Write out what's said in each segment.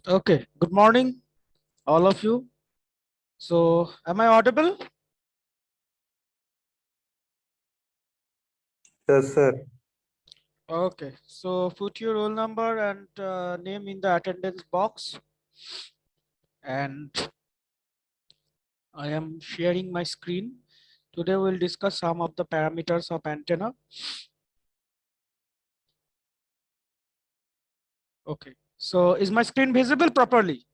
Okay, good morning, all of you. So, am I audible? Yes, sir. Okay, so put your roll number and name in the attendance box. And I am sharing my screen. Today we'll discuss some of the parameters of antenna. Okay, so is my screen visible properly?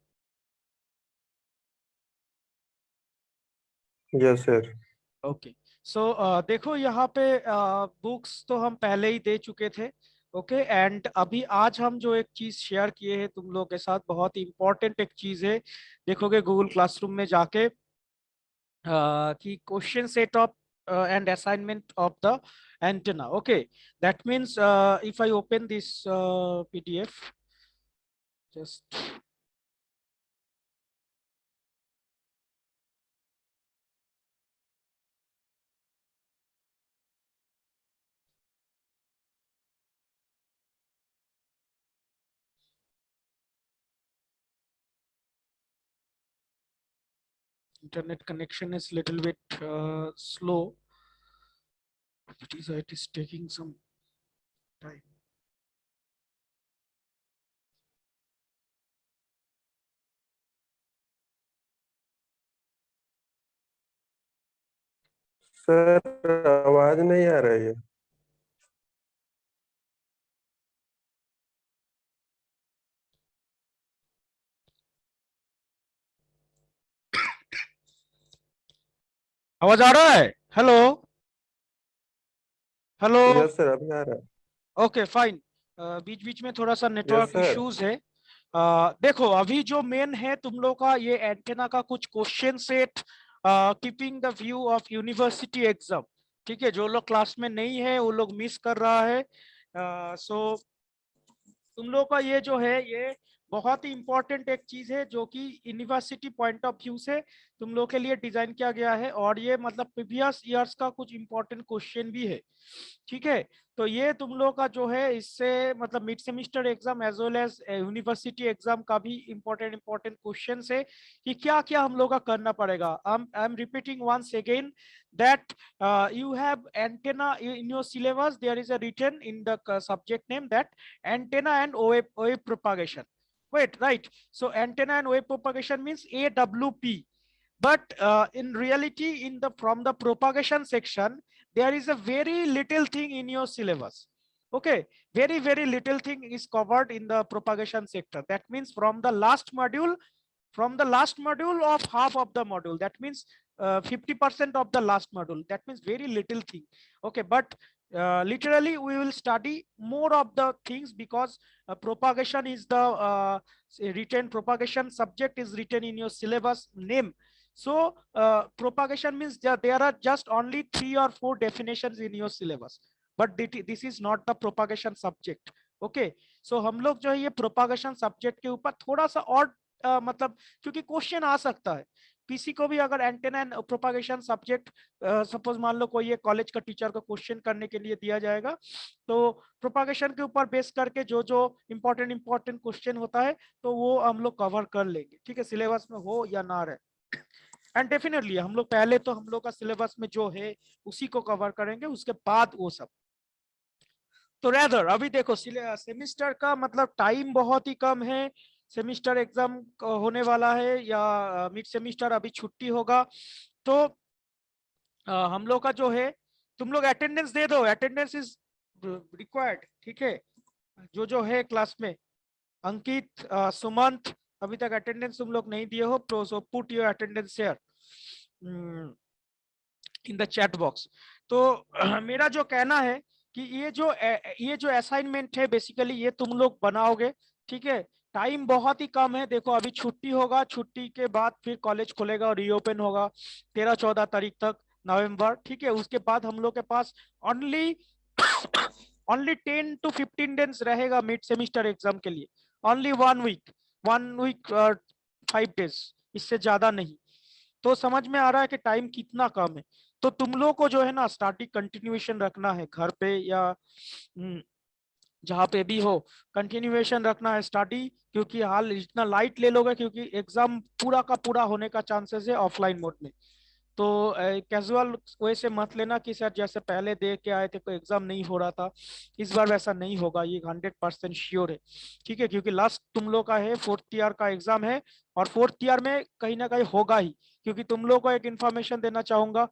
Yes, sir. Okay so देखो यहाँ पे books तो हम पहले ही दे चुके थे। Okay and अभी आज हम जो एक चीज शेयर किए हैं तुम लोगों के साथ, बहुत ही इंपॉर्टेंट एक चीज है। देखोगे गूगल क्लासरूम में जाके कि question set of and assignment of the antenna. Okay, that means if I open this PDF, just internet connection is little bit slow. It is taking some time. Sir आवाज नहीं आ रही है। आवाज आ रहा है? Hello hello. यस सर, अभी आ रहा है। Okay fine. बीच बीच में थोड़ा सा यस नेटवर्क सर। इश्यूज है। देखो अभी जो मेन है तुम लोग का ये एंटेना का कुछ question set, keeping the view of university exam. ठीक है, जो लोग क्लास में नहीं है वो लोग मिस कर रहा है। सो तुम लोग का ये जो है ये बहुत ही इंपॉर्टेंट एक चीज है जो कि यूनिवर्सिटी पॉइंट ऑफ व्यू से तुम लोग के लिए डिजाइन किया गया है, और ये मतलब प्रीवियस ईयर्स का कुछ इंपॉर्टेंट क्वेश्चन भी है। ठीक है, तो ये तुम लोग का जो है इससे मतलब mid semester exam as well as university exam का भी इंपॉर्टेंट इंपॉर्टेंट क्वेश्चन है कि क्या क्या हम लोग का करना पड़ेगा। I am repeating once again that you have antenna in your syllabus. There is a written in the subject name that antenna and wave propagation. Wait, right? So antenna and wave propagation means AWP. But in reality, in the from the propagation section, there is a very little thing in your syllabus. Okay, very little thing is covered in the propagation sector. That means from the last module of half of the module, that means 50% of the last module, that means very little thing. Okay, but literally we will study more of the things because propagation is the written propagation subject is written in your syllabus name. So propagation means that there are just only 3 or 4 definitions in your syllabus, but this is not the propagation subject. Okay, so हम लोग जो है ये propagation subject के ऊपर थोड़ा सा और मतलब क्योंकि क्वेश्चन आ सकता है किसी को भी, अगर antenna and propagation subject suppose मान लो कोई ये कॉलेज का टीचर को क्वेश्चन करने के लिए दिया जाएगा, तो प्रोपागेशन के ऊपर बेस करके जो जो इंपॉर्टेंट इंपॉर्टेंट क्वेश्चन होता है तो वो हम लोग कवर कर लेंगे। ठीक है, सिलेबस में हो या ना रहे, एंड डेफिनेटली हम लोग पहले तो हम लोग का सिलेबस में जो है उसी को कवर करेंगे, उसके बाद वो सब। तो रेदर अभी देखो सेमिस्टर का मतलब टाइम बहुत ही कम है। सेमिस्टर एग्जाम होने वाला है या मिड सेमिस्टर अभी छुट्टी होगा, तो हम लोग का जो है तुम लोग अटेंडेंस दे दो, अटेंडेंस इज रिक्वायर्ड। ठीक है, जो है क्लास में अंकित, सुमंत, अभी तक अटेंडेंस तुम लोग नहीं दिए हो, so put your attendance share in the chat box. तो मेरा जो कहना है कि ये जो असाइनमेंट है बेसिकली ये तुम लोग बनाओगे। ठीक है, टाइम बहुत ही कम है। देखो अभी छुट्टी होगा, छुट्टी के बाद फिर कॉलेज खुलेगा और रीओपन होगा 13-14 तारीख तक नवंबर। ठीक है, उसके बाद हम लोग के पास ओनली ओनली 10 to 15 डेज रहेगा मिड सेमिस्टर एग्जाम के लिए। ओनली 1 वीक 5 डेज, इससे ज्यादा नहीं। तो समझ में आ रहा है कि टाइम कितना कम है। तो तुम लोग को जो है ना स्टार्टिंग कंटिन्यूएशन रखना है घर पे या जहाँ पे भी हो कंटिन्यूएशन रखना है स्टडी, क्योंकि हाल इतना लाइट ले लोगे क्योंकि एग्जाम पूरा का पूरा होने का चांसेस है ऑफलाइन मोड में। तो कैजुअल वे से मत लेना कि सर जैसे पहले दे के आए थे कोई एग्जाम नहीं हो रहा था, इस बार वैसा नहीं होगा, ये 100% श्योर है। ठीक है, क्योंकि लास्ट तुम लोग का है, फोर्थ ईयर का एग्जाम है, और फोर्थ ईयर में कहीं ना कहीं होगा ही। क्योंकि तुम लोग को एक इन्फॉर्मेशन देना चाहूंगा,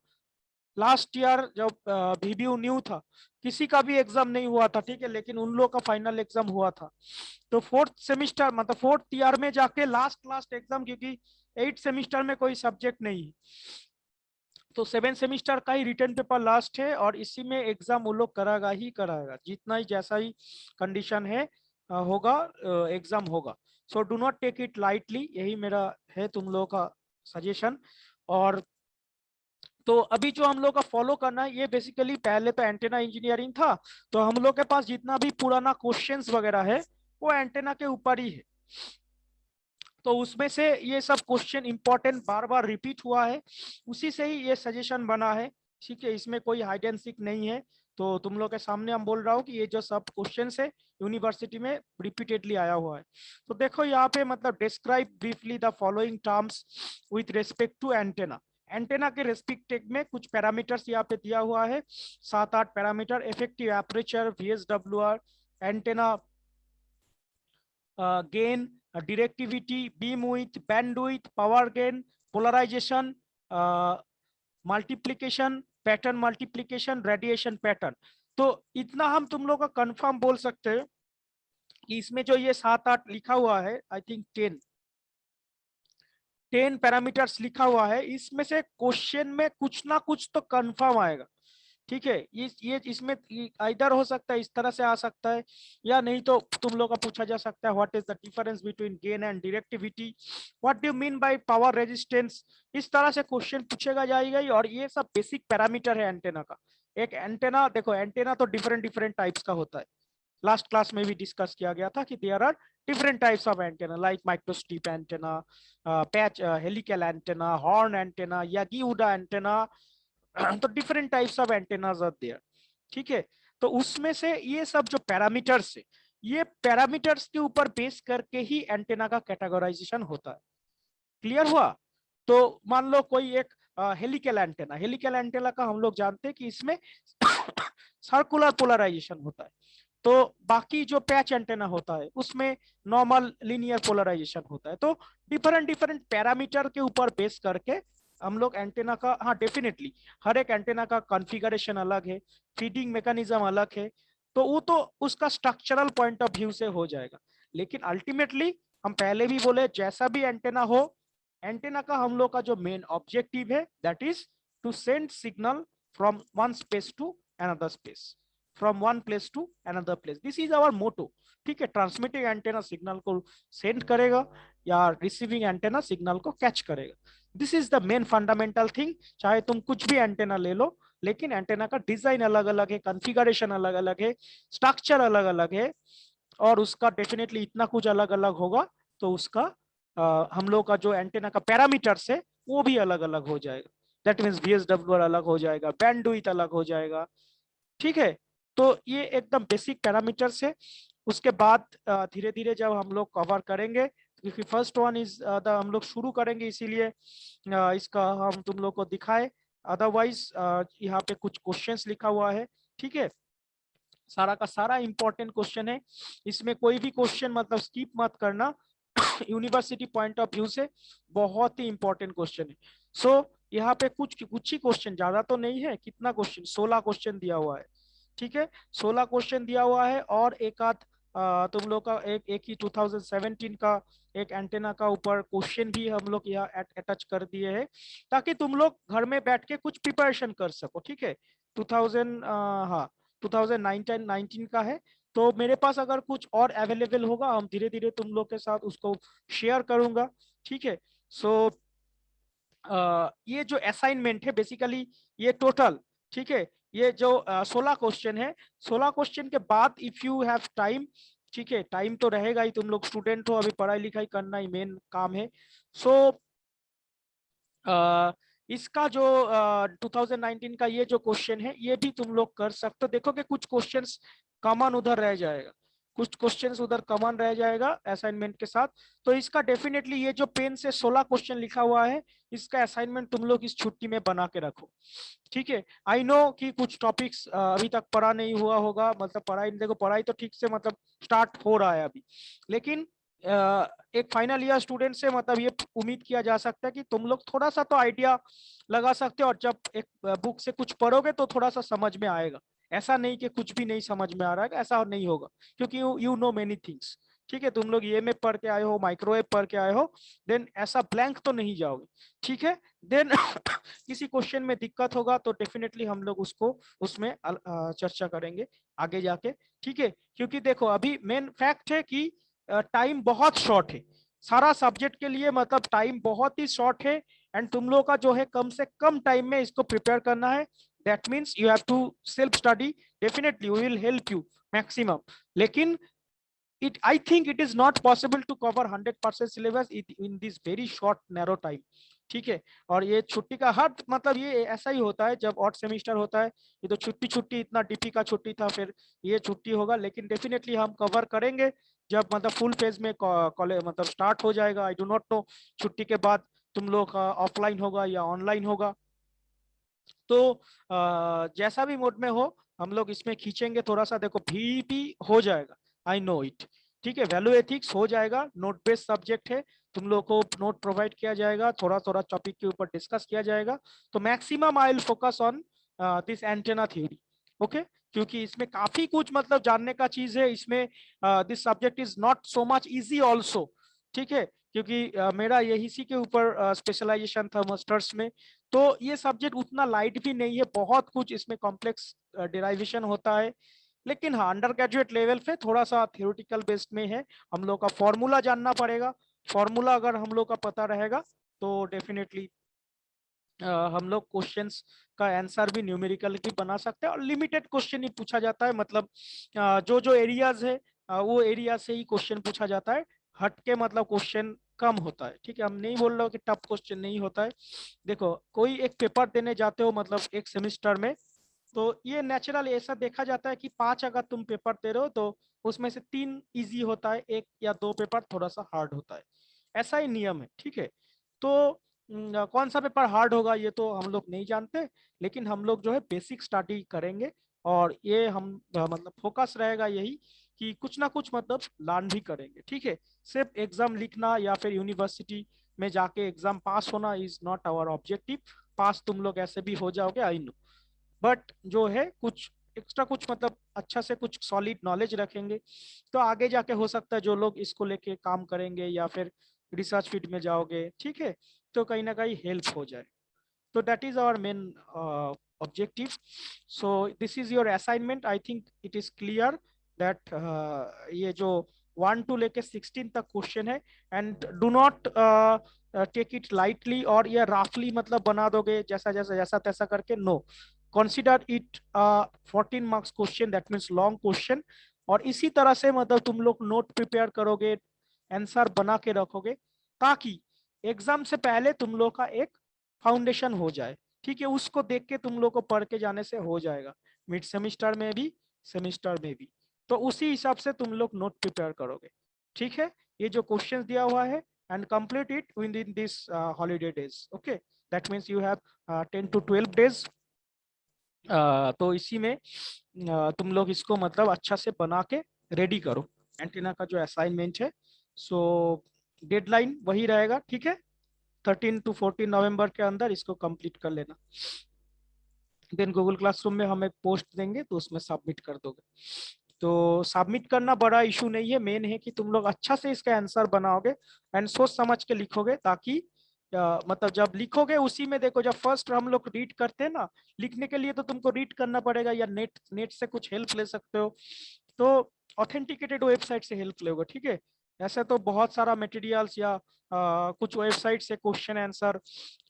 लास्ट ईयर जब VBU न्यू था, किसी का भी एग्जाम नहीं हुआ था, ठीक है, लेकिन उन लोग का फाइनल एग्जाम हुआ था। तो फोर्थ सेमिस्टर मतलब फोर्थ ईयर में जाके लास्ट लास्ट एग्जाम, क्योंकि 8 सेमिस्टर में कोई सब्जेक्ट नहीं है, तो 7 सेमिस्टर का ही रिटर्न पेपर लास्ट है, और इसी में एग्जाम वो लोग कराएगा ही कराएगा, जितना ही जैसा ही कंडीशन है होगा, एग्जाम होगा। So do not take it lightly, यही मेरा है तुम लोगों का सजेशन। और तो अभी जो हम लोग का फॉलो करना है, ये बेसिकली पहले तो एंटेना इंजीनियरिंग था, तो हम लोग के पास जितना भी पुराना क्वेश्चंस वगैरह है वो एंटेना के ऊपर ही है। तो उसमें से ये सब क्वेश्चन इंपॉर्टेंट बार बार रिपीट हुआ है, उसी से ही ये सजेशन बना है। ठीक है, इसमें कोई हाइड एंड सीक नहीं है। तो तुम लोग के सामने हम बोल रहा हूँ कि ये जो सब क्वेश्चन है यूनिवर्सिटी में रिपीटेडली आया हुआ है। तो देखो यहाँ पे मतलब describe briefly the following terms with respect to antenna. Antenna के रेस्पेक्ट में कुछ पैरामीटर्स यहाँ पे दिया हुआ है, 7-8 parameter. Effective aperture, VSWR, antenna gain, directivity, beam width, bandwidth, power gain, polarization, multiplication, pattern multiplication, radiation pattern। तो इतना हम तुम लोग का कंफर्म बोल सकते हैं कि इसमें जो ये 7-8 लिखा हुआ है, आई थिंक 10 पैरामीटर्स लिखा हुआ है, इसमें से क्वेश्चन में कुछ ना कुछ तो कंफर्म आएगा। ठीक है, ये इसमें इधर हो सकता है, इस तरह से आ सकता है, या नहीं तो तुम लोग का पूछा जा सकता है what is the difference between gain and directivity, what do mean by power resistance. इस तरह से क्वेश्चन पूछेगा जाएगा ही, और ये सब बेसिक पैरामीटर है एंटेना का। एक एंटेना देखो, एंटेना तो डिफरेंट डिफरेंट टाइप्स का होता है, लास्ट क्लास में भी डिस्कस किया गया था कि there are different types of antenna, like microstrip antenna, patch helical antenna, horn antenna, Yagi Uda antenna. तो different types of antennas are there. ठीक है, तो उसमें से ये सब जो पैरामीटर्स है, ये पैरामीटर्स के ऊपर बेस करके ही एंटेना का कैटेगराइजेशन होता है। क्लियर हुआ? तो मान लो कोई एक हेलिकल एंटेना, हेलिकल एंटेना का हम लोग जानते हैं कि इसमें सर्कुलर पोलराइजेशन होता है। तो बाकी जो पैच एंटेना होता है उसमें नॉर्मल लीनियर पोलराइजेशन होता है। तो डिफरेंट डिफरेंट पैरामीटर के ऊपर बेस करके हम लोग एंटेना का, हाँ डेफिनेटली हर एक एंटेना का कॉन्फ़िगरेशन अलग है, फीडिंग मैकेनिज्म अलग है, तो वो तो उसका स्ट्रक्चरल पॉइंट ऑफ व्यू से हो जाएगा। लेकिन अल्टीमेटली हम पहले भी बोले, जैसा भी एंटेना हो, एंटेना का हम लोग का जो मेन ऑब्जेक्टिव है that is to send signal from one space to another space, from one place to another place, this is our motto. ठीक है, ट्रांसमिटिंग एंटेना सिग्नल को सेंड करेगा या रिसीविंग एंटेना सिग्नल को कैच करेगा। This is the main fundamental thing. चाहे तुम कुछ भी एंटेना ले लो, लेकिन एंटेना का डिजाइन अलग अलग है, कॉन्फ़िगरेशन अलग अलग है, स्ट्रक्चर अलग अलग है, और उसका डेफिनेटली इतना कुछ अलग अलग होगा, तो उसका हम लोग का जो एंटेना का पैरामीटर्स है वो भी अलग अलग हो जाएगा। दैट मीन्स VSWR अलग हो जाएगा, बैंडविड्थ अलग हो जाएगा। ठीक है, तो ये एकदम बेसिक पैरामीटर्स है। उसके बाद धीरे धीरे जब हम लोग कवर करेंगे, क्योंकि फर्स्ट वन इज हम लोग शुरू करेंगे, इसीलिए इसका हम तुम लोग को दिखाए। अदरवाइज यहाँ पे कुछ क्वेश्चंस लिखा हुआ है। ठीक है, सारा का सारा इंपॉर्टेंट क्वेश्चन है, इसमें कोई भी क्वेश्चन मतलब स्किप मत करना। यूनिवर्सिटी पॉइंट ऑफ व्यू से बहुत ही इंपॉर्टेंट क्वेश्चन है। सो यहाँ पे कुछ ही क्वेश्चन, ज्यादा तो नहीं है, कितना क्वेश्चन, 16 क्वेश्चन दिया हुआ है। ठीक है, 16 क्वेश्चन दिया हुआ है, और एक आध तुम लोग का एक ही 2017 का एक एंटेना का ऊपर क्वेश्चन भी हम लोग यहाँ अटैच कर दिए हैं, ताकि तुम लोग घर में बैठ के कुछ प्रिपरेशन कर सको। ठीक है, 2000 हाँ 2019 का है। तो मेरे पास अगर कुछ और अवेलेबल होगा, हम धीरे धीरे तुम लोग के साथ उसको शेयर करूंगा। ठीक है, सो ये जो असाइनमेंट है बेसिकली ये टोटल, ठीक है, ये जो 16 क्वेश्चन है, 16 क्वेश्चन के बाद इफ यू हैव टाइम, ठीक है, टाइम तो रहेगा ही, तुम लोग स्टूडेंट हो, अभी पढ़ाई लिखाई करना ही मेन काम है। सो इसका जो 2019 का ये जो क्वेश्चन है, ये भी तुम लोग कर सकते हो। देखो कि कुछ क्वेश्चंस कॉमन उधर रह जाएगा, कुछ क्वेश्चंस उधर कॉमन रह जाएगा असाइनमेंट के साथ। तो इसका डेफिनेटली ये जो पेन से 16 क्वेश्चन लिखा हुआ है, इसका असाइनमेंट तुम लोग इस छुट्टी में बना के रखो, ठीक है। आई नो कि कुछ टॉपिक्स अभी तक पढ़ा नहीं हुआ होगा, मतलब पढ़ाई, देखो पढ़ाई तो ठीक से मतलब स्टार्ट हो रहा है अभी, लेकिन एक फाइनल ईयर स्टूडेंट से मतलब ये उम्मीद किया जा सकता है कि तुम लोग थोड़ा सा तो आइडिया लगा सकते हो, और जब एक बुक से कुछ पढ़ोगे तो थोड़ा सा समझ में आएगा। ऐसा नहीं कि कुछ भी नहीं समझ में आ रहा है, ऐसा नहीं होगा, क्योंकि यू नो मेनी थिंग्स, ठीक है। तुम लोग ये में पढ़ के आए हो, माइक्रोवेव पढ़ के आए हो, देन ऐसा ब्लैंक तो नहीं जाओगे, ठीक है। देन किसी क्वेश्चन में दिक्कत होगा तो डेफिनेटली हम लोग उसको उसमें चर्चा करेंगे आगे जाके, ठीक है। क्योंकि देखो अभी मेन फैक्ट है कि टाइम बहुत शॉर्ट है, सारा सब्जेक्ट के लिए मतलब टाइम बहुत ही शॉर्ट है, एंड तुम लोग का जो है कम से कम टाइम में इसको प्रिपेयर करना है। That means you have to self study, definitely we will help you maximum, लेकिन it I think it is not possible to cover 100% syllabus in this very short narrow time, ठीक है। और ये छुट्टी का हर मतलब ये ऐसा ही होता है जब ऑड सेमिस्टर होता है, ये तो छुट्टी छुट्टी इतना डीपी का छुट्टी था, फिर ये छुट्टी होगा, लेकिन डेफिनेटली हम कवर करेंगे जब मतलब फुल फेज में कॉलेज मतलब स्टार्ट हो जाएगा। आई डू नॉट नो छुट्टी के बाद तुम लोग का ऑफलाइन होगा या ऑनलाइन होगा, तो जैसा भी मोड में हो हम लोग इसमें खींचेंगे थोड़ा सा। देखो VP हो जाएगा, आई नो इट, ठीक है। वैल्यू एथिक्स हो जाएगा, नोट बेस्ड सब्जेक्ट है, तुम लोग को नोट प्रोवाइड किया जाएगा, थोड़ा थोड़ा टॉपिक के ऊपर डिस्कस किया जाएगा। तो maximum I will focus on this antenna theory, okay. क्योंकि इसमें काफी कुछ मतलब जानने का चीज है इसमें। This subject is not so much easy also, ठीक है, क्योंकि मेरा यही इसी के ऊपर स्पेशलाइजेशन था मास्टर्स में। तो ये सब्जेक्ट उतना लाइट भी नहीं है, बहुत कुछ इसमें कॉम्प्लेक्स डिराइवेशन होता है, लेकिन हाँ अंडर ग्रेजुएट लेवल पे थोड़ा सा थियोरेटिकल बेस्ड में है। हम लोग का फॉर्मूला जानना पड़ेगा, फॉर्मूला अगर हम लोग का पता रहेगा तो डेफिनेटली हम लोग क्वेश्चंस का आंसर भी न्यूमेरिकल भी बना सकते हैं, और लिमिटेड क्वेश्चन ही पूछा जाता है, मतलब जो जो एरियाज है वो एरिया से ही क्वेश्चन पूछा जाता है, हट के मतलब क्वेश्चन कम होता है, ठीक है। हम नहीं बोल रहे हो कि टफ क्वेश्चन नहीं होता है। देखो कोई एक पेपर देने जाते हो मतलब एक सेमिस्टर में, तो ये नेचुरल ऐसा देखा जाता है कि 5 अगर तुम पेपर दे रहे हो तो उसमें से 3 इजी होता है, एक या 2 पेपर थोड़ा सा हार्ड होता है, ऐसा ही नियम है, ठीक है। तो कौन सा पेपर हार्ड होगा ये तो हम लोग नहीं जानते, लेकिन हम लोग जो है बेसिक स्टडी करेंगे, और ये हम मतलब फोकस रहेगा यही कि कुछ ना कुछ मतलब लर्न भी करेंगे, ठीक है। सिर्फ एग्जाम लिखना या फिर यूनिवर्सिटी में जाके एग्जाम पास होना इज नॉट आवर ऑब्जेक्टिव। पास तुम लोग ऐसे भी हो जाओगे, आई नो, बट जो है कुछ एक्स्ट्रा कुछ मतलब अच्छा से कुछ सॉलिड नॉलेज रखेंगे, तो आगे जाके हो सकता है जो लोग इसको लेके काम करेंगे या फिर रिसर्च फील्ड में जाओगे, ठीक है, तो कहीं ना कहीं हेल्प हो जाए। तो that is our main objective. So this is your assignment, I think it is clear that ये जो 1 to लेके 16 तक क्वेश्चन है, and do not take it lightly, और ये राफली मतलब बना दोगे जैसा जैसा जैसा तैसा करके, no, consider it 14 marks question, that means long question. और इसी तरह से मतलब तुम लोग नोट प्रिपेयर करोगे, आंसर बना के रखोगे, ताकि एग्जाम से पहले तुम लोग का एक फाउंडेशन हो जाए, ठीक है। उसको देख के तुम लोग को पढ़ के जाने से हो जाएगा, मिड सेमिस्टर में भी, सेमिस्टर में भी। तो उसी हिसाब से तुम लोग नोट प्रिपेयर करोगे, ठीक है। ये जो क्वेश्चंस दिया हुआ है, and complete it with in this holiday days, okay. That means you have 10 to 12 days। तो इसी में तुम लोग इसको मतलब अच्छा से बना के रेडी करो, एंटीना का जो असाइनमेंट है। सो डेडलाइन वही रहेगा, ठीक है, 13 to 14 नवंबर के अंदर इसको कंप्लीट कर लेना। देन गूगल क्लासरूम में हम एक पोस्ट देंगे तो उसमें सबमिट कर दोगे। तो सबमिट करना बड़ा इशू नहीं है, मेन है कि तुम लोग अच्छा से इसका आंसर बनाओगे एंड सोच समझ के लिखोगे, ताकि मतलब जब लिखोगे उसी में देखो, जब फर्स्ट हम लोग रीड करते हैं ना, लिखने के लिए तो तुमको रीड करना पड़ेगा, या नेट नेट से कुछ हेल्प ले सकते हो, तो ऑथेंटिकेटेड वेबसाइट से हेल्प लोगे, ठीक है। ऐसे तो बहुत सारा मटेरियल्स या कुछ वेबसाइट से क्वेश्चन आंसर,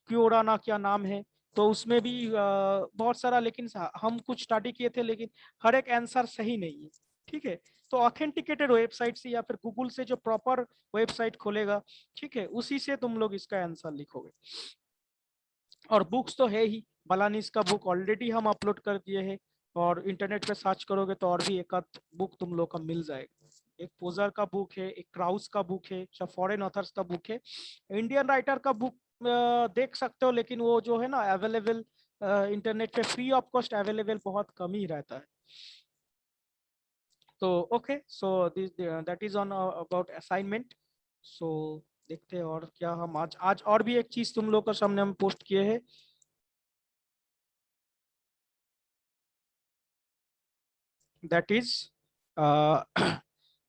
क्योराना क्या नाम है, तो उसमें भी बहुत सारा, लेकिन हम कुछ स्टडी किए थे, लेकिन हर एक आंसर सही नहीं है, ठीक है। तो ऑथेंटिकेटेड वेबसाइट से या फिर गूगल से जो प्रॉपर वेबसाइट खोलेगा, ठीक है, उसी से तुम लोग इसका आंसर लिखोगे। और बुक्स तो है ही, बलानिस का बुक ऑलरेडी हम अपलोड कर दिए हैं, और इंटरनेट पे सर्च करोगे तो और भी एक आध बुक तुम लोग का मिल जाएगा। एक पोजर का बुक है, एक क्राउस का बुक है, सब फॉरेन ऑथर्स का बुक है। इंडियन राइटर का बुक देख सकते हो, लेकिन वो जो है ना अवेलेबल इंटरनेट पे फ्री ऑफ कॉस्ट अवेलेबल बहुत कम ही रहता है। तो okay, so this that is on about assignment. So देखते हैं और क्या हम आज आज और भी एक चीज तुम लोग के सामने हम पोस्ट किए हैं। That is uh,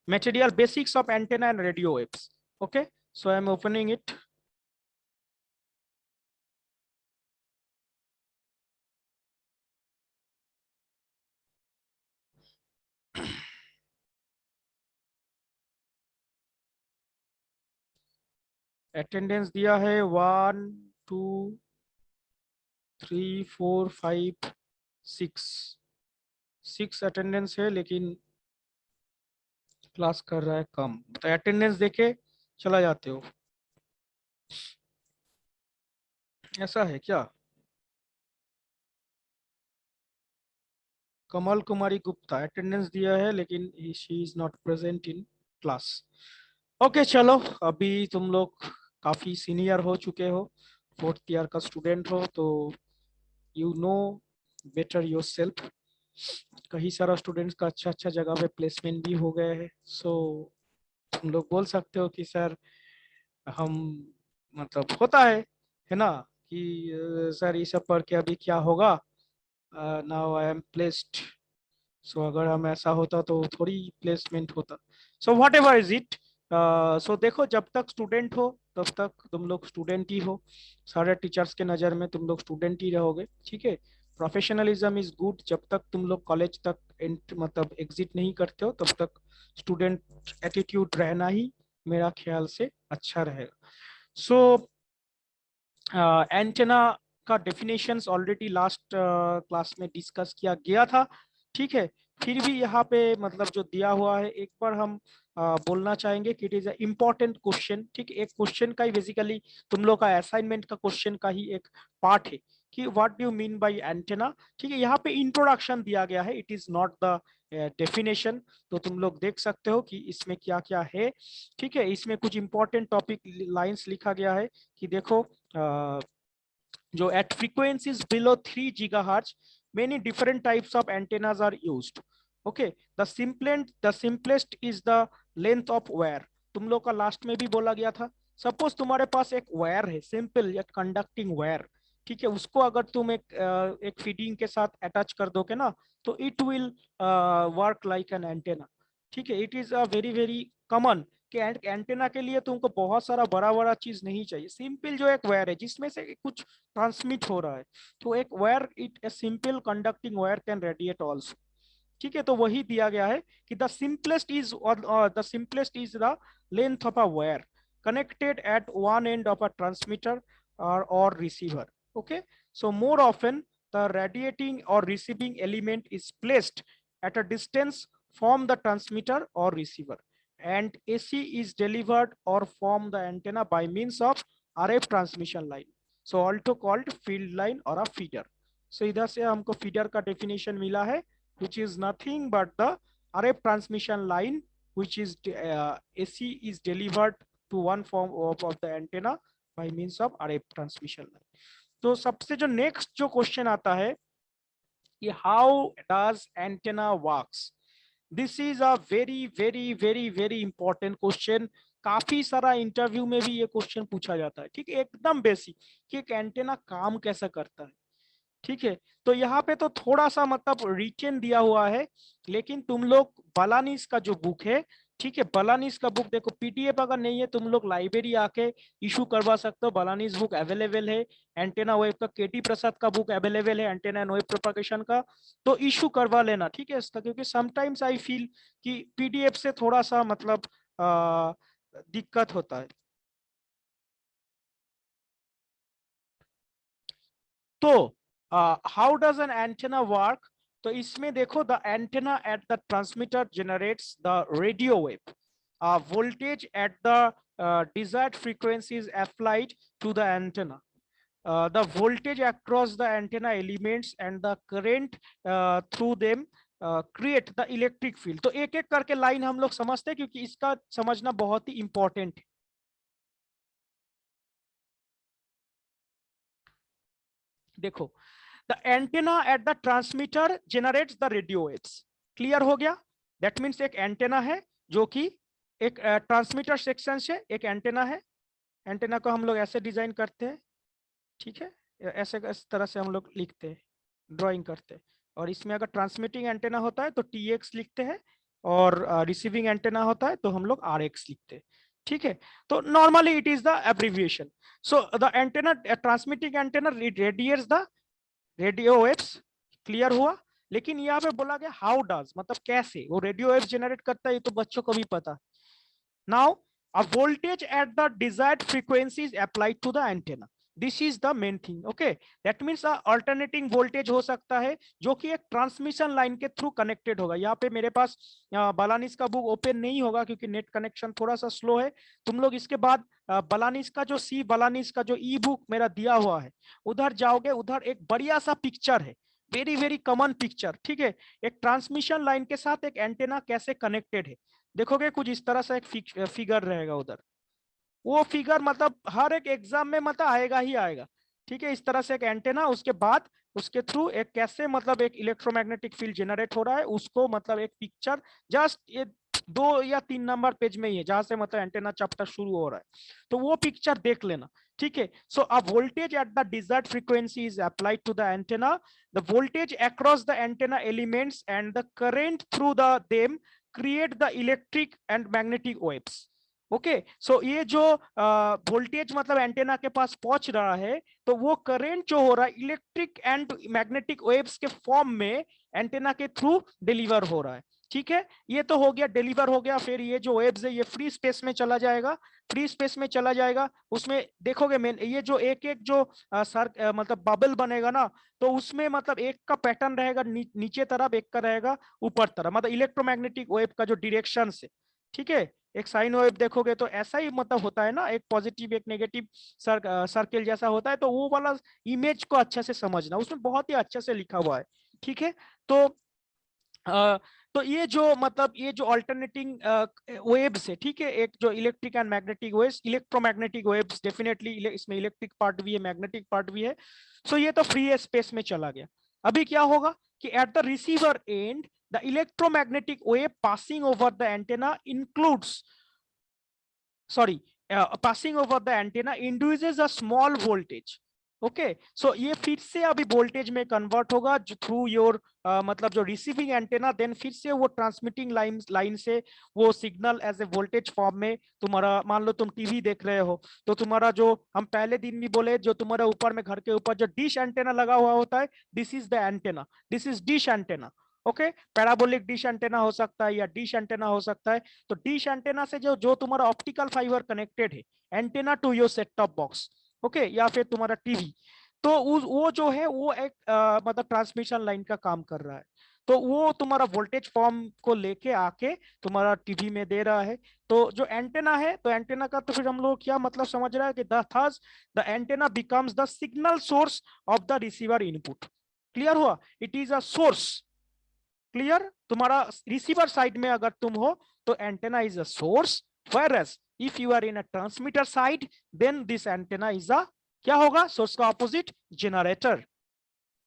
material basics of antenna and radio waves. Okay, so I'm opening it. Attendance दिया है 1 2 3 4 5 6 अटेंडेंस है, लेकिन क्लास कर रहा है कम। तो अटेंडेंस देके चला जाते हो, ऐसा है क्या? कमल कुमारी गुप्ता अटेंडेंस दिया है, लेकिन she is not present in class. Okay चलो, अभी तुम लोग काफी सीनियर हो चुके हो, फोर्थ ईयर का स्टूडेंट हो, तो यू नो बेटर योरसेल्फ। कई सारा स्टूडेंट्स का अच्छा अच्छा जगह पे प्लेसमेंट भी हो गए हैं। सो तुम लोग बोल सकते हो कि सर हम, मतलब होता है ना, कि सर ये सब पढ़ के अभी क्या होगा, now I am placed. So अगर हम ऐसा होता तो थोड़ी प्लेसमेंट होता। So whatever is it, so देखो, जब तक स्टूडेंट हो तब तक तुम लोग स्टूडेंट ही हो। सारे टीचर्स के नज़र में तुम लोग स्टूडेंट ही रहोगे, ठीक है। प्रोफेशनलिज्म इज गुड, जब तक तुम लोग कॉलेज तक मतलब एग्जिट नहीं करते हो तब तक स्टूडेंट एटीट्यूड रहना ही मेरा ख्याल से अच्छा रहेगा। सो एंटेना का डेफिनेशंस ऑलरेडी लास्ट क्लास में डिस्कस किया गया था, ठीक है। फिर भी यहाँ पे मतलब जो दिया हुआ है एक बार हम बोलना चाहेंगे कि इट इज इम्पोर्टेंट क्वेश्चन, ठीक है। एक क्वेश्चन का ही बेसिकली तुम लोग का असाइनमेंट का क्वेश्चन का ही एक पार्ट है कि what do you mean by antenna, ठीक है। यहाँ पे इंट्रोडक्शन दिया गया है, it is not the definition. तो तुम लोग देख सकते हो कि इसमें क्या क्या है, ठीक है। इसमें कुछ इंपॉर्टेंट टॉपिक लाइंस लिखा गया है कि देखो, जो at frequencies below 3 gigahertz, many different types of antennas are used. Okay, the simplest is the length of wire. तुम लोग का लास्ट में भी बोला गया था, सपोज तुम्हारे पास एक वायर है, सिंपल एक कंडक्टिंग वायर, ठीक है। उसको अगर तुम एक फीडिंग के साथ अटैच कर दोगे ना, तो it will work like an antenna, ठीक है। It is a very very common कि एंटेना के लिए तुमको बहुत सारा बड़ा बड़ा चीज नहीं चाहिए, सिंपल जो एक वायर है जिसमें से कुछ ट्रांसमिट हो रहा है, तो एक wire, it a simple conducting wire can radiate also, ठीक है। तो वही दिया गया है कि the simplest is the length of a wire connected at one end of a transmitter और receiver. Okay, so more often the radiating और receiving element is placed at a distance from the transmitter or receiver, and AC is delivered or from the antenna by means of RF transmission line, so also called field line or a feeder. So इधर से हमको feeder का definition मिला है, which is nothing but the RF transmission line which is AC is delivered to one form of the antenna by means of RF transmission line. तो सबसे जो next जो question आता है कि how does antenna works. This is a very very very very important question. काफी सारा interview में भी ये क्वेश्चन पूछा जाता है, ठीक है, एकदम बेसिक कि एक एंटेना काम कैसा करता है, ठीक है। तो यहाँ पे तो थोड़ा सा मतलब रिटेन दिया हुआ है, लेकिन तुम लोग बलानीस का जो बुक है, ठीक है, बलानीस का बुक देखो, पीडीएफ अगर नहीं है तुम लोग लाइब्रेरी आके इशू करवा सकते हो, बलानीस बुक अवेलेबल है। एंटेना वेव का केटी प्रसाद का बुक अवेलेबल है, एंटेना एंड वेव प्रोपगेशन का, तो इशू करवा लेना, ठीक है इसका, क्योंकि समटाइम्स आई फील कि पीडीएफ से थोड़ा सा मतलब दिक्कत होता है। तो how does N antenna work, तो इसमें देखो, the antenna at the transmitter generates the radio wave, voltage at the desired frequency is applied to the antenna. The voltage across the antenna elements and the current through them create the electric field. तो एक एक करके line हम लोग समझते हैं क्योंकि इसका समझना बहुत ही इंपॉर्टेंट है। देखो, the antenna at the transmitter generates the radio waves. Clear हो गया? दैट मीन्स एक एंटेना है जो कि एक ट्रांसमीटर सेक्शन से एक एंटेना है। एंटेना को हम लोग ऐसे डिजाइन करते हैं, ठीक है, ऐसे इस तरह से हम लोग लिखते हैं, ड्राइंग करते हैं। और इसमें अगर ट्रांसमिटिंग एंटेना होता है तो TX लिखते हैं, और रिसीविंग एंटेना होता है तो हम लोग RX लिखते हैं, ठीक है। तो normally it is the abbreviation. So the antenna, transmitting antenna radiates the radio waves. Clear हुआ? लेकिन यहाँ पे बोला गया हाउ डज, मतलब कैसे वो रेडियो वेव्स जनरेट करता है, ये तो बच्चों को भी पता। Now a voltage at the desired frequency is applied to the antenna. This is the main thing. Okay, that means alternating voltage हो सकता है जो कि एक ट्रांसमिशन लाइन के थ्रू कनेक्टेड होगा। यहाँ पे मेरे पास बालानिस का बुक ओपन नहीं होगा क्योंकि नेट कनेक्शन थोड़ा सा स्लो है। तुम लोग इसके बाद बालानिस का जो बालानिस का जो ई बुक मेरा दिया हुआ है उधर जाओगे, उधर एक बढ़िया सा पिक्चर है, वेरी वेरी कॉमन पिक्चर, ठीक है। एक ट्रांसमिशन लाइन के साथ एक एंटेना कैसे कनेक्टेड है, देखोगे कुछ इस तरह से एक फिगर रहेगा उधर। वो फिगर मतलब हर एक एग्जाम में मतलब आएगा ही आएगा, ठीक है। इस तरह से एक एंटेना, उसके बाद उसके थ्रू एक कैसे मतलब एक इलेक्ट्रोमैग्नेटिक फील्ड जनरेट हो रहा है, उसको मतलब एक पिक्चर जस्ट ये 2 या 3 नंबर पेज में ही है जहां से मतलब एंटेना चैप्टर शुरू हो रहा है, तो वो पिक्चर देख लेना, ठीक है। So a voltage at the desired frequency is applied to the antenna, the voltage across the antenna elements and the current through the them create the electric and magnetic waves. Okay, so ये जो voltage मतलब antenna के पास पहुंच रहा है, तो वो current जो हो रहा है इलेक्ट्रिक एंड मैग्नेटिक वेव्स के फॉर्म में एंटेना के थ्रू डिलीवर हो रहा है, ठीक है। ये तो हो गया, डिलीवर हो गया। फिर ये जो वेव्स है ये फ्री स्पेस में चला जाएगा, फ्री स्पेस में चला जाएगा। उसमें देखोगे मेन ये जो एक एक जो मतलब बबल बनेगा ना, तो उसमें मतलब एक का पैटर्न रहेगा नीचे तरफ, एक का रहेगा ऊपर तरफ, मतलब इलेक्ट्रोमैग्नेटिक वेव का जो डिरेक्शन से, ठीक है। एक साइन वेव देखोगे तो ऐसा ही मतलब होता है ना, एक पॉजिटिव एक नेगेटिव सर्किल जैसा होता है। तो वो वाला इमेज को अच्छे से समझना, उसमें बहुत ही अच्छे से लिखा हुआ है, ठीक है। तो अ, तो ये जो मतलब ये जो अल्टरनेटिंग वेव्स है, ठीक है, एक जो electric and magnetic waves, electromagnetic waves definitely इसमें इलेक्ट्रिक पार्ट भी है, मैग्नेटिक पार्ट भी है। सो ये तो फ्री स्पेस में चला गया। अभी क्या होगा कि at the receiver and the electromagnetic wave passing over the antenna includes, sorry, passing over the antenna induces a small voltage. Okay, so ये फिर से अभी वोल्टेज में कन्वर्ट होगा जो थ्रू योर मतलब जो रिसीविंग एंटेना, देन फिर से वो ट्रांसमिटिंग लाइन से वो signal as a voltage form में तुम्हारा, मान लो तुम टीवी देख रहे हो, तो तुम्हारा जो हम पहले दिन भी बोले जो तुम्हारे ऊपर में घर के ऊपर जो डिश एंटेना लगा हुआ होता है, this is the antenna, this is dish antenna. Okay, parabolic dish antenna हो सकता है या डिश एंटेना हो सकता है। तो डिश एंटेना से जो जो तुम्हारा ऑप्टिकल फाइबर कनेक्टेड है antenna to your set top box, okay, या फिर तुम्हारा टीवी, तो वो जो है वो एक मतलब ट्रांसमिशन लाइन का काम कर रहा है। तो वो तुम्हारा वोल्टेज फॉर्म को लेके आके तुम्हारा टीवी में दे रहा है। तो जो एंटेना है, तो एंटेना का तो फिर हम लोग क्या मतलब समझ रहा है कि the antenna becomes the signal source of the receiver input. Clear हुआ? It is a source. Clear? तुम्हारा रिसीवर साइड में अगर तुम हो तो antenna is a source, whereas if you are in a transmitter side then this antenna is a, क्या होगा, source का ऑपोजिट, जनरेटर।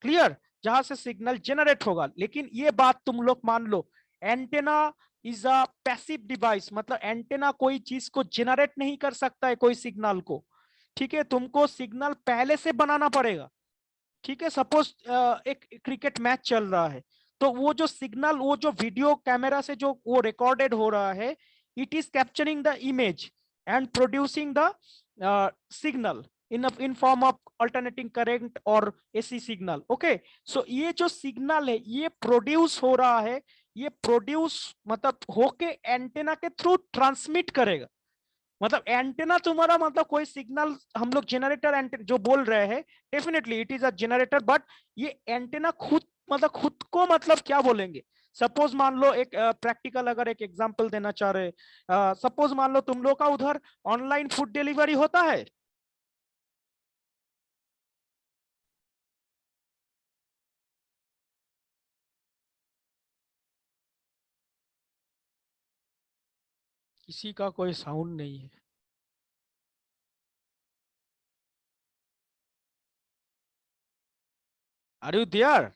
क्लियर? जहां से सिग्नल जनरेट होगा। लेकिन ये बात तुम लोग मान लो, antenna is a passive device, मतलब एंटेना कोई चीज को जनरेट नहीं कर सकता है, कोई सिग्नल को, ठीक है। तुमको सिग्नल पहले से बनाना पड़ेगा, ठीक है। सपोज एक क्रिकेट मैच चल रहा है, तो वो जो सिग्नल, वो जो वीडियो कैमरा से जो वो रिकॉर्डेड हो रहा है, it is capturing the image and producing the signal in form of alternating current और एसी सिग्नल। ओके, सो ये जो सिग्नल है ये प्रोड्यूस हो रहा है, ये प्रोड्यूस मतलब होके एंटेना के थ्रू ट्रांसमिट करेगा। मतलब एंटेना तुम्हारा मतलब कोई सिग्नल हम लोग जनरेटर जो बोल रहे हैं, definitely it is a generator, but ये एंटेना खुद मतलब खुद को मतलब क्या बोलेंगे। सपोज मान लो एक प्रैक्टिकल अगर एक एग्जांपल देना चाह रहे, सपोज मान लो तुम लोग का उधर ऑनलाइन फूड डिलीवरी होता है, किसी का कोई साउंड नहीं है। Are you there?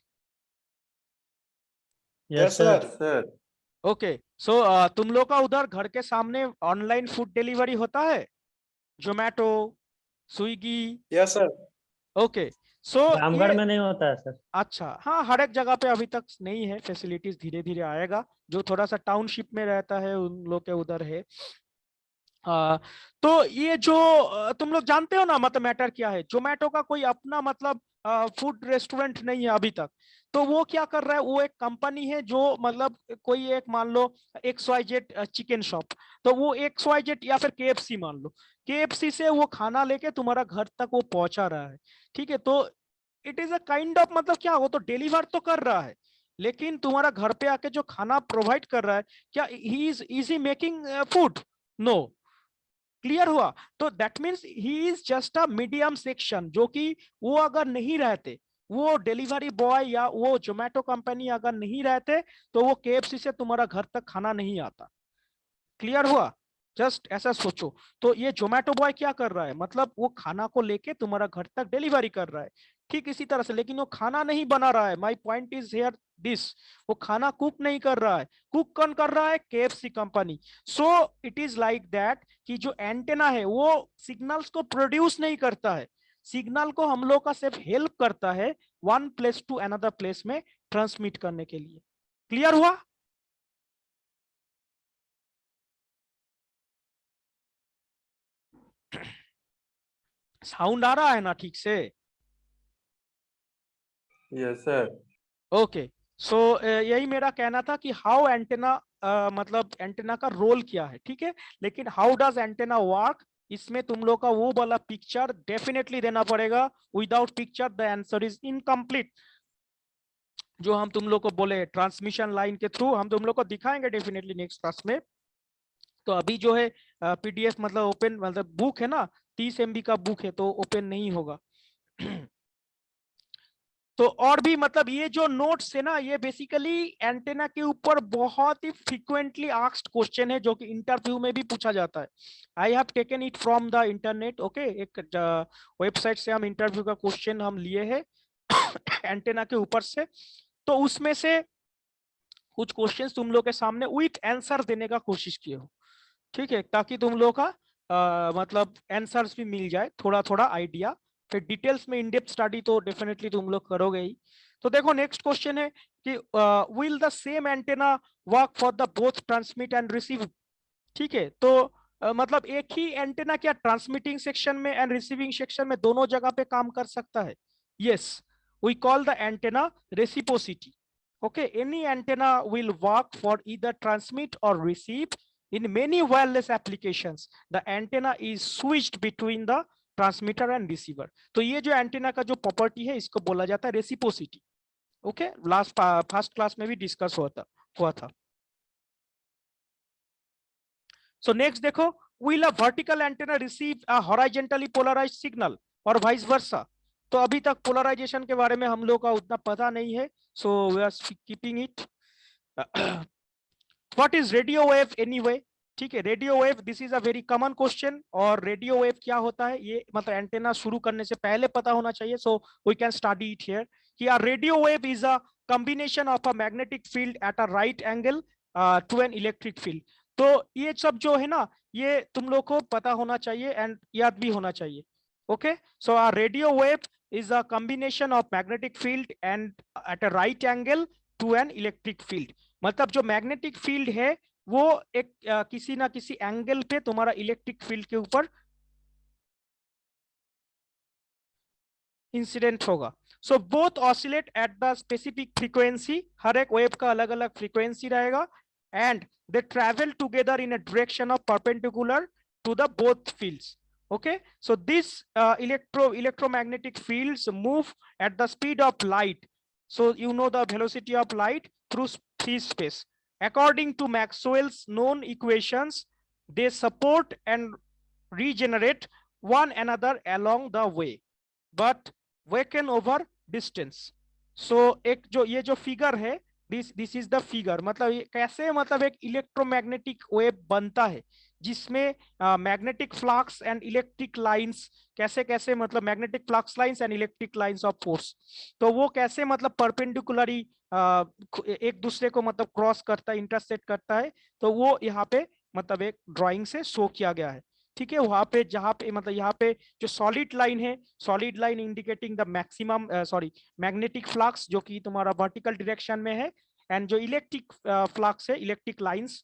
Yes yes sir. Sir. Okay, so तुम लोग का उधर घर के सामने ऑनलाइन फूड डिलीवरी होता है? Zomato, Swiggy? Yes sir. Okay, so Ramgarh ये में नहीं होता है सर। अच्छा, हाँ, हर एक जगह पे अभी तक नहीं है फैसिलिटीज, धीरे धीरे आएगा। जो थोड़ा सा टाउनशिप में रहता है उन लोग के उधर है। तो ये जो तुम लोग जानते हो ना, मतलब मैटर क्या है, जोमेटो का कोई अपना मतलब फूड रेस्टोरेंट नहीं है अभी तक। तो वो क्या कर रहा है, वो एक कंपनी है जो मतलब कोई एक मान लो XYZ चिकन शॉप, तो वो XYZ या फिर KFC मान लो, KFC से वो खाना लेके तुम्हारा घर तक वो पहुंचा रहा है। ठीक है, तो it is a kind of, मतलब क्या, वो तो डिलीवर तो कर रहा है, लेकिन तुम्हारा घर पे आके जो खाना प्रोवाइड कर रहा है, क्या he is easy making food? No. Clear हुआ? तो that means he is just a medium section, जो कि वो अगर नहीं रहते, वो डिलीवरी बॉय या वो जोमेटो कंपनी अगर नहीं रहते, तो वो KFC से तुम्हारा घर तक खाना नहीं आता। क्लियर हुआ? जस्ट ऐसा सोचो। तो ये जोमेटो बॉय क्या कर रहा है, मतलब वो खाना को लेके तुम्हारा घर तक डिलीवरी कर रहा है, ठीक इसी तरह से, लेकिन वो खाना नहीं बना रहा है। My point is here this, वो खाना कुक नहीं कर रहा है। कुक कौन कर रहा है? KFC company. So it is like that कि जो एंटेना है वो सिग्नल्स को प्रोड्यूस नहीं करता है, सिग्नल को हम लोग का सिर्फ हेल्प करता है one place to another place में ट्रांसमिट करने के लिए। क्लियर हुआ? साउंड आ रहा है ना ठीक से? Yes sir. ओके, सो यही मेरा कहना था कि हाउ एंटेना, मतलब एंटेना का रोल क्या है, ठीक है। लेकिन हाउ डज एंटेना वर्क, इसमें तुम लोग का वो वाला पिक्चर डेफिनेटली देना पड़ेगा। Without picture the answer is incomplete. जो हम तुम लोग को बोले ट्रांसमिशन लाइन के थ्रू हम तुम लोग को दिखाएंगे डेफिनेटली नेक्स्ट क्लास में। तो अभी जो है PDF मतलब ओपन, मतलब बुक है ना, 30 MB का बुक है, तो ओपन नहीं होगा। तो और भी मतलब ये जो नोट्स है ना, ये बेसिकली एंटेना के ऊपर बहुत ही फ्रीक्वेंटली आस्क्ड क्वेश्चन है, जो कि इंटरव्यू में भी पूछा जाता है। I have taken it from the internet. Okay, एक वेबसाइट से हम इंटरव्यू का क्वेश्चन हम लिए हैं एंटेना के ऊपर से। तो उसमें से कुछ क्वेश्चंस तुम लोग के सामने विथ आंसर देने का कोशिश किए हो, ठीक है, ताकि तुम लोग का मतलब आंसर्स भी मिल जाए, थोड़ा थोड़ा आइडिया। फिर डिटेल्स में इन डेप्थ स्टडी तो डेफिनेटली तुम लोग करोगे ही। तो देखो नेक्स्ट क्वेश्चन है कि will the same antenna work for the both transmit and receive? ठीक है, तो मतलब एक ही एंटेना क्या ट्रांसमिटिंग सेक्शन में एंड रिसीविंग सेक्शन में दोनों जगह पे काम कर सकता है? Yes, we call the antenna reciprocity. Okay, any antenna will work for either transmit or receive. In many wireless applications, the antenna is switched between the transmitter and receiver. तो ये जो एंटेना का जो प्रॉपर्टी है, इसको बोला जाता है reciprocity. Okay, last first class में भी डिस्कस हुआ था। सो नेक्स्ट देखो, will a vertical antenna receive a horizontally polarized signal और vice versa? तो अभी तक पोलराइजेशन के बारे में हम लोग का उतना पता नहीं है, so we are keeping it. What is radio wave anyway? ठीक है, radio wave, this is a very common question. और रेडियो वेव क्या होता है, ये मतलब एंटेना शुरू करने से पहले पता होना चाहिए, so we can study it here. कि a radio wave is a combination of a magnetic field at a right angle to an electric field। तो ये सब जो है ना, ये तुम लोग को पता होना चाहिए एंड याद भी होना चाहिए। Okay, so a radio wave is a combination of magnetic field and at a right angle to an electric field। मतलब जो मैग्नेटिक फील्ड है वो एक किसी ना किसी एंगल पे तुम्हारा इलेक्ट्रिक फील्ड के ऊपर इंसिडेंट होगा। So both oscillate at the specific frequency, हर एक वेव का अलग अलग फ्रीक्वेंसी रहेगा, and they travel together in a direction of perpendicular to the both fields. Okay, so this electromagnetic fields move at the speed of light. So you know the velocity of light through free space. According to Maxwell's known equations, they support and regenerate one another along the way, but weaken over distance. So एक जो ये जो figure है, this is the figure, मतलब ये कैसे, मतलब एक इलेक्ट्रोमैग्नेटिक वेव बनता है जिसमें magnetic flux and electric lines, कैसे कैसे, मतलब magnetic flux lines and electric lines of force, तो वो कैसे मतलब परपेंडिकुलरी एक दूसरे को मतलब क्रॉस करता है, इंटरसेक्ट करता है, तो वो यहाँ पे मतलब एक ड्राइंग से शो किया गया है। ठीक है, वहां पे जहां पे मतलब यहाँ पे जो सॉलिड लाइन है, solid line indicating the maximum sorry magnetic flux जो कि तुम्हारा वर्टिकल डायरेक्शन में है, एंड जो इलेक्ट्रिक फ्लक्स है, इलेक्ट्रिक लाइंस,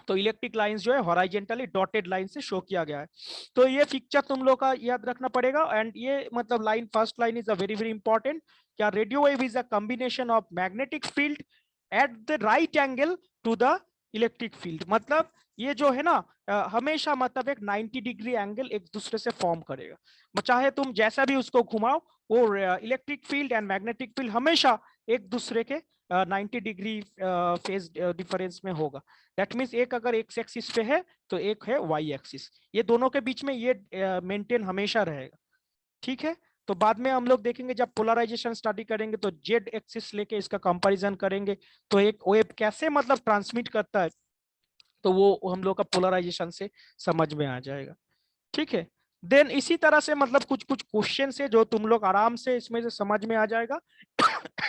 तो इलेक्ट्रिक लाइंस जो है हॉराइजेंटली डॉटेड लाइन से शो किया गया है। तो ये पिक्चर तुम लोग का याद रखना पड़ेगा। एंड ये मतलब line, first line is a very very important, क्या radio wave is a combination of magnetic field at the right angle to the electric field, मतलब ये जो है ना हमेशा मतलब एक 90 डिग्री एंगल एक दूसरे से फॉर्म करेगा, चाहे तुम जैसा भी उसको घुमाओ, वो electric field and magnetic field हमेशा एक दूसरे के 90 डिग्री फेज डिफरेंस में होगा। दैट मीन्स एक अगर एक्स एक्सिस पे है तो एक है वाई एक्सिस, ये दोनों के बीच में ये मेंटेन हमेशा रहेगा। ठीक है, तो बाद में हम लोग देखेंगे जब पोलराइजेशन स्टडी करेंगे तो जेड एक्सिस लेके इसका कंपैरिजन करेंगे, तो एक वेव कैसे मतलब ट्रांसमिट करता है, तो वो हम लोग का पोलराइजेशन से समझ में आ जाएगा। ठीक है, देन इसी तरह से मतलब कुछ कुछ क्वेश्चन है जो तुम लोग आराम से इसमें से समझ में आ जाएगा।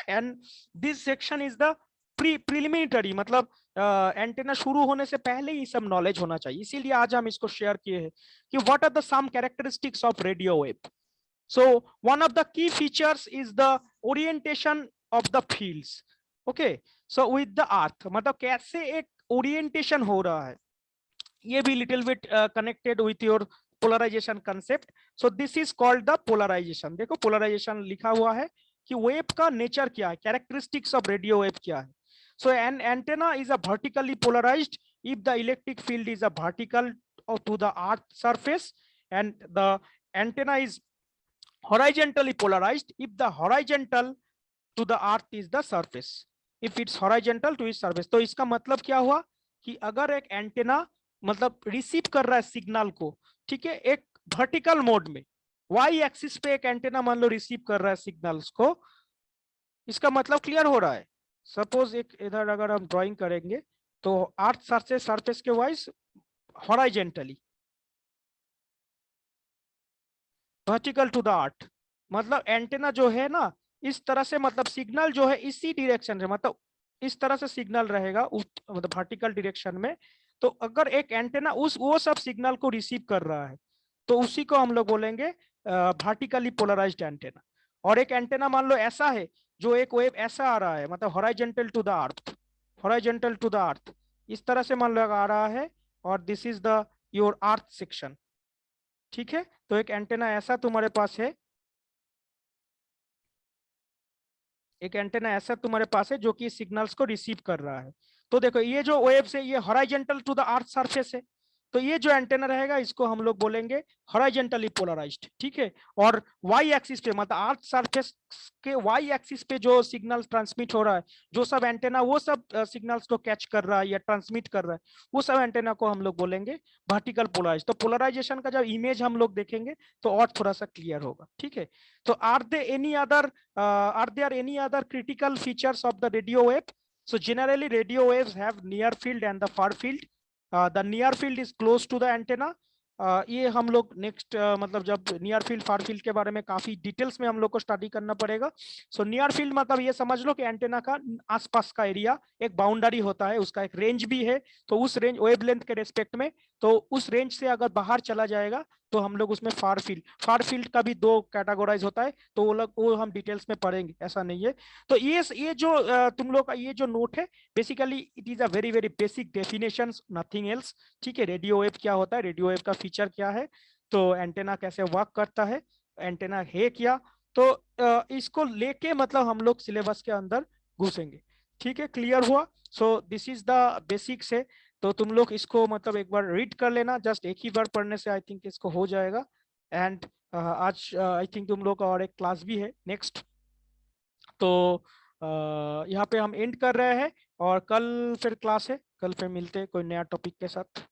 And this section is the preliminary, मतलब एंटेना शुरू होने से पहले ही सब नॉलेज होना चाहिए, इसीलिए आज हम इसको शेयर किए हैं कि what are the some characteristics of radio wave. So one of the key features is the orientation of the fields. Okay, so with the earth, मतलब कैसे एक ओरिएंटेशन हो रहा है, ये भी little bit connected with your polarisation concept. So this is called the polarisation. देखो polarisation लिखा हुआ है कि वेव का नेचर क्या है, कैरेक्टरिस्टिक्स ऑफ रेडियो वेव क्या है। So an antenna is a vertically polarised if the electric field is a vertical to the earth surface, and the antenna is horizontally polarized if the horizontal to the earth is the surface, if it's horizontal to its surface। तो इसका मतलब क्या हुआ कि अगर एक antenna मतलब receive कर रहा है सिग्नल को, ठीक है, एक वर्टिकल मोड में, वाई एक्सिस पे एक एंटेना मान लो रिसीव कर रहा है सिग्नल्स को, इसका मतलब क्लियर हो रहा है। सपोज एक इधर अगर हम ड्राइंग करेंगे तो अर्थ सरफेस, सरफेस के wise horizontally, vertical to the earth, मतलब एंटेना जो है ना इस तरह से, मतलब सिग्नल जो है इसी डायरेक्शन से, मतलब इस तरह से सिग्नल रहेगा मतलब वर्टिकल डायरेक्शन में। तो अगर एक एंटेना उस वो सब सिग्नल को रिसीव कर रहा है तो उसी को हम लोग बोलेंगे वर्टिकली पोलराइज्ड एंटेना। और एक एंटेना मान लो ऐसा है जो एक वेव ऐसा आ रहा है, मतलब horizontal to the earth, horizontal to the earth, इस तरह से मान लो आ रहा है, और this is the your earth section. ठीक है, तो एक एंटेना ऐसा तुम्हारे पास है, एक एंटेना ऐसा तुम्हारे पास है जो कि सिग्नल्स को रिसीव कर रहा है। तो देखो ये जो वेव्स है ये horizontal to the earth surface है, तो ये जो एंटेना रहेगा इसको हम लोग बोलेंगे हॉराइजेंटली पोलराइज्ड। ठीक है, और वाई एक्सिस पे मतलब अर्थ सरफेस के वाई एक्सिस पे जो सिग्नल ट्रांसमिट हो रहा है, जो सब एंटेना वो सब सिग्नल्स को कैच कर रहा है या ट्रांसमिट कर रहा है, वो सब एंटेना को हम लोग बोलेंगे वर्टिकल पोलराइज। तो पोलराइजेशन का जब इमेज हम लोग देखेंगे तो और थोड़ा सा क्लियर होगा। ठीक है, तो are they any other are there any other critical features of the radio wave? So generally radio waves have near field and the far field. The near field is close to the antenna. ये हम लोग next मतलब जब near field far field के बारे में काफी details में हम लोग को स्टडी करना पड़ेगा। सो नियर फील्ड मतलब ये समझ लो कि एंटेना का आसपास का एरिया एक बाउंड्री होता है, उसका एक रेंज भी है, तो उस रेंज वेवलेंथ के रेस्पेक्ट में, तो उस रेंज से अगर बाहर चला जाएगा तो हम लोग उसमें फार फील्ड का भी दो कैटेगोराइज होता है, तो वो लोग वो हम डिटेल्स में पढ़ेंगे, ऐसा नहीं है। तो ये जो तुम लोग का ये जो नोट है basically it is a very very basic definition, nothing else. ठीक है, रेडियो वेव क्या होता है, रेडियो वेव का फीचर क्या है, तो एंटेना कैसे वर्क करता है, एंटेना है क्या, तो इसको लेके मतलब हम लोग सिलेबस के अंदर घुसेंगे। ठीक है, क्लियर हुआ? सो दिस इज द बेसिक्स है, तो तुम लोग इसको मतलब एक बार रीड कर लेना, जस्ट एक ही बार पढ़ने से आई थिंक इसको हो जाएगा। एंड आज आई थिंक तुम लोग का और एक क्लास भी है नेक्स्ट, तो यहाँ पे हम एंड कर रहे हैं, और कल फिर क्लास है, कल फिर मिलते हैं कोई नया टॉपिक के साथ।